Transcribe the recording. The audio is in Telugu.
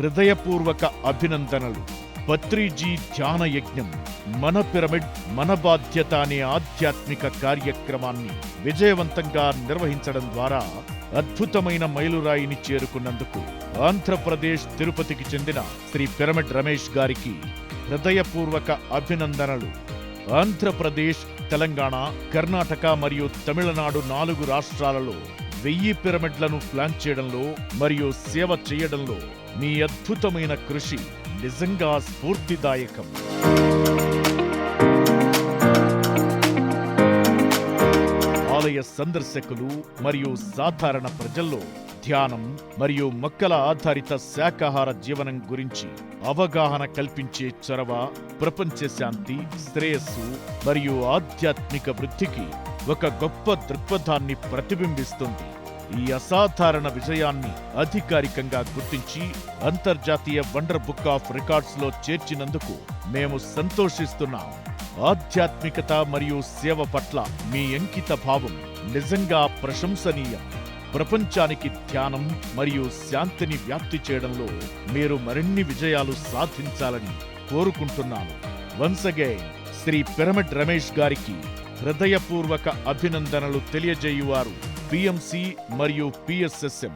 హృదయపూర్వక అభినందనలు. పత్రిజీ ధ్యాన యజ్ఞం మన పిరమిడ్ మన బాధ్యత అనే ఆధ్యాత్మిక కార్యక్రమాన్ని విజయవంతంగా నిర్వహించడం ద్వారా అద్భుతమైన మైలురాయిని చేరుకున్నందుకు ఆంధ్రప్రదేశ్ తిరుపతికి చెందిన శ్రీ పిరమిడ్ రమేష్ గారికి హృదయపూర్వక అభినందనలు. ఆంధ్రప్రదేశ్, తెలంగాణ, కర్ణాటక మరియు తమిళనాడు 4 రాష్ట్రాలలో 1000 పిరమిడ్లను ప్లాన్ చేయడంలో మరియు సేవ చేయడంలో మీ అద్భుతమైన కృషి నిజంగా స్ఫూర్తిదాయకం. ఆలయ సందర్శకులు మరియు సాధారణ ప్రజల్లో ధ్యానం మరియు మొక్కల ఆధారిత శాకాహార జీవనం గురించి అవగాహన కల్పించే చొరవ ప్రపంచ శాంతి, శ్రేయస్సు మరియు ఆధ్యాత్మిక వృద్ధికి ఒక గొప్ప దృక్పథాన్ని ప్రతిబింబిస్తుంది. ఈ అసాధారణ విజయాన్ని అధికారికంగా గుర్తించి అంతర్జాతీయ వండర్ బుక్ ఆఫ్ రికార్డ్స్ లో చేర్చినందుకు మేము సంతోషిస్తున్నాం. ఆధ్యాత్మికత మరియు సేవ పట్ల మీ అంకిత భావం నిజంగా ప్రశంసనీయం. ప్రపంచానికి ధ్యానం మరియు శాంతిని వ్యాప్తి చేయడంలో మీరు మరిన్ని విజయాలు సాధించాలని కోరుకుంటున్నాను. Once again Shri Pyramid Ramesh గారికి హృదయపూర్వక అభినందనలు తెలియజేయువారు PMC మరియు PSSM.